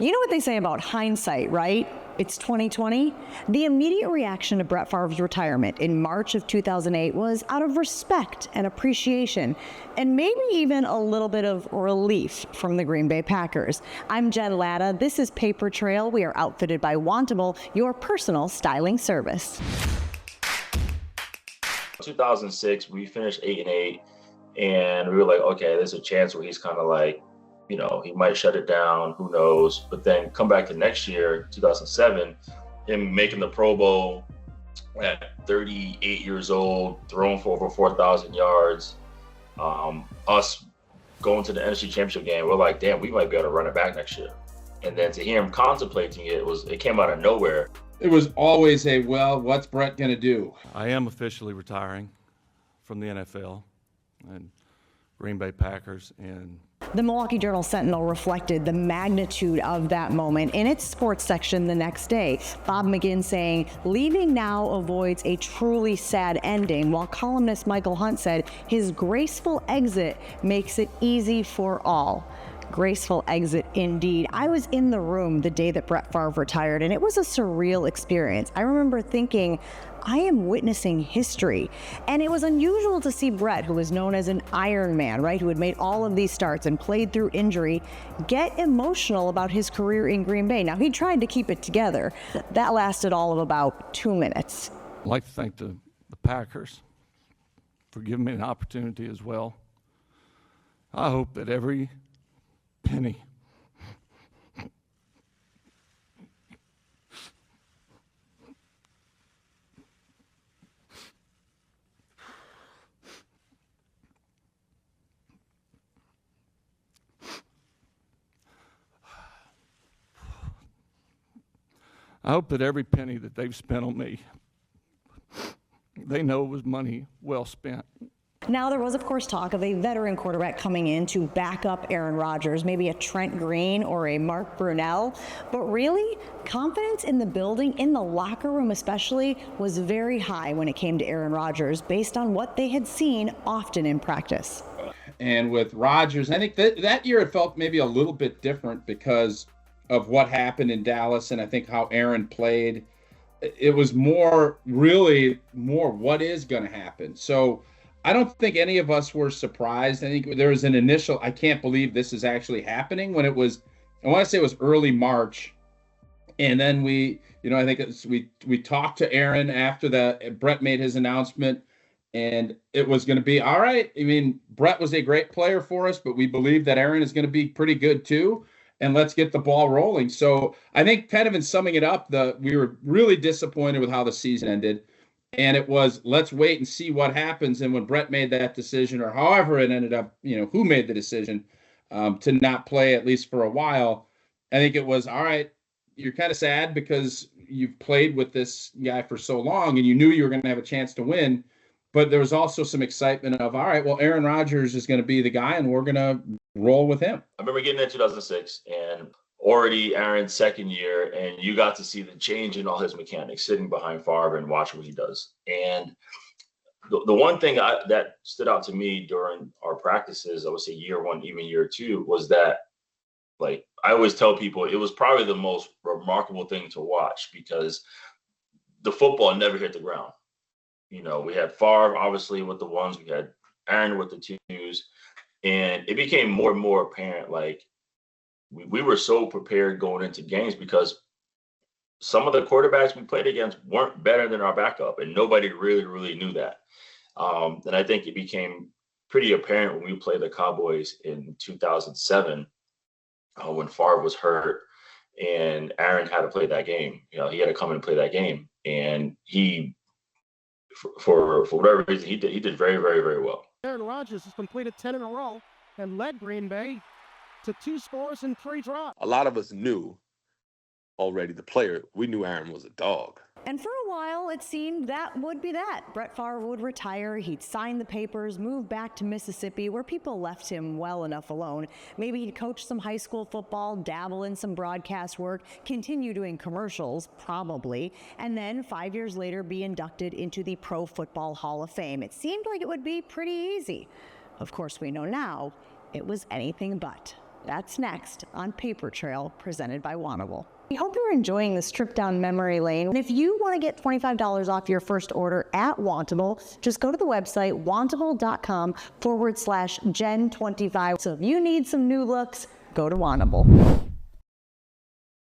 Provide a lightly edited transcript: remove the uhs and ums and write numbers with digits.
You know what they say about hindsight, right? It's 2020. The immediate reaction to Brett Favre's retirement in March of 2008 was out of respect and appreciation, and maybe even a little bit of relief from the Green Bay Packers. I'm Jen Lada. This is Paper Trail. We are outfitted by Wantable, your personal styling service. 2006, we finished 8-8, and we were like, okay, there's a chance where he's kind of like, you know, he might shut it down, who knows, but then come back to next year, 2007, him making the Pro Bowl at 38 years old, throwing for over 4,000 yards, us going to the NFC Championship game, we're like, damn, we might be able to run it back next year. And then to hear him contemplating it, it came out of nowhere. It was always a, well, what's Brett going to do? I am officially retiring from the NFL and Green Bay Packers. And the Milwaukee Journal-Sentinel reflected the magnitude of that moment in its sports section the next day. Bob McGinn saying, leaving now avoids a truly sad ending, while columnist Michael Hunt said his graceful exit makes it easy for all. Graceful exit indeed. I was in the room the day that Brett Favre retired, and it was a surreal experience. I remember thinking, I am witnessing history. And it was unusual to see Brett, who was known as an Iron Man, right, who had made all of these starts and played through injury, get emotional about his career in Green Bay. Now, he tried to keep it together. That lasted all of about 2 minutes. I'd like to thank the Packers for giving me an opportunity as well. I hope that every penny that they've spent on me, they know it was money well spent. Now, there was, of course, talk of a veteran quarterback coming in to back up Aaron Rodgers, maybe a Trent Green or a Mark Brunell. But really, confidence in the building, in the locker room especially, was very high when it came to Aaron Rodgers, based on what they had seen often in practice. And with Rodgers, I think that year it felt maybe a little bit different because of what happened in Dallas, and I think how Aaron played. It was really more what is going to happen. So I don't think any of us were surprised. I think there was an initial, I can't believe this is actually happening, when it was, I want to say it was early March. And then we talked to Aaron after Brett made his announcement, and it was going to be, all right. I mean, Brett was a great player for us, but we believe that Aaron is going to be pretty good too. And let's get the ball rolling. So I think, kind of in summing it up, we were really disappointed with how the season ended. And it was, let's wait and see what happens. And when Brett made that decision, or however it ended up, who made the decision to not play at least for a while, I think it was, all right, you're kind of sad because you've played with this guy for so long and you knew you were going to have a chance to win. But there was also some excitement of, all right, well, Aaron Rodgers is going to be the guy and we're going to roll with him. I remember getting in 2006 and already Aaron's second year, and you got to see the change in all his mechanics, sitting behind Favre and watching what he does. And the one thing that stood out to me during our practices, I would say year one, even year two, was that, like, I always tell people, it was probably the most remarkable thing to watch because the football never hit the ground. We had Favre, obviously, with the ones, we had Aaron with the twos, and it became more and more apparent, like, we were so prepared going into games because some of the quarterbacks we played against weren't better than our backup, and nobody really, really knew that. And I think it became pretty apparent when we played the Cowboys in 2007 when Favre was hurt and Aaron had to play that game. He had to come in and play that game, and he, for whatever reason, he did very, very, very well. Aaron Rodgers has completed 10 in a row and led Green Bay to 2 scores and 3 drops. A lot of us knew already we knew Aaron was a dog. And for a while, it seemed that would be that. Brett Favre would retire, he'd sign the papers, move back to Mississippi, where people left him well enough alone. Maybe he'd coach some high school football, dabble in some broadcast work, continue doing commercials, probably, and then 5 years later be inducted into the Pro Football Hall of Fame. It seemed like it would be pretty easy. Of course, we know now it was anything but. That's next on Paper Trail, presented by Wannable. We hope you're enjoying this trip down memory lane. And if you want to get $25 off your first order at Wantable, just go to the website, wantable.com/Gen25. So if you need some new looks, go to Wannable.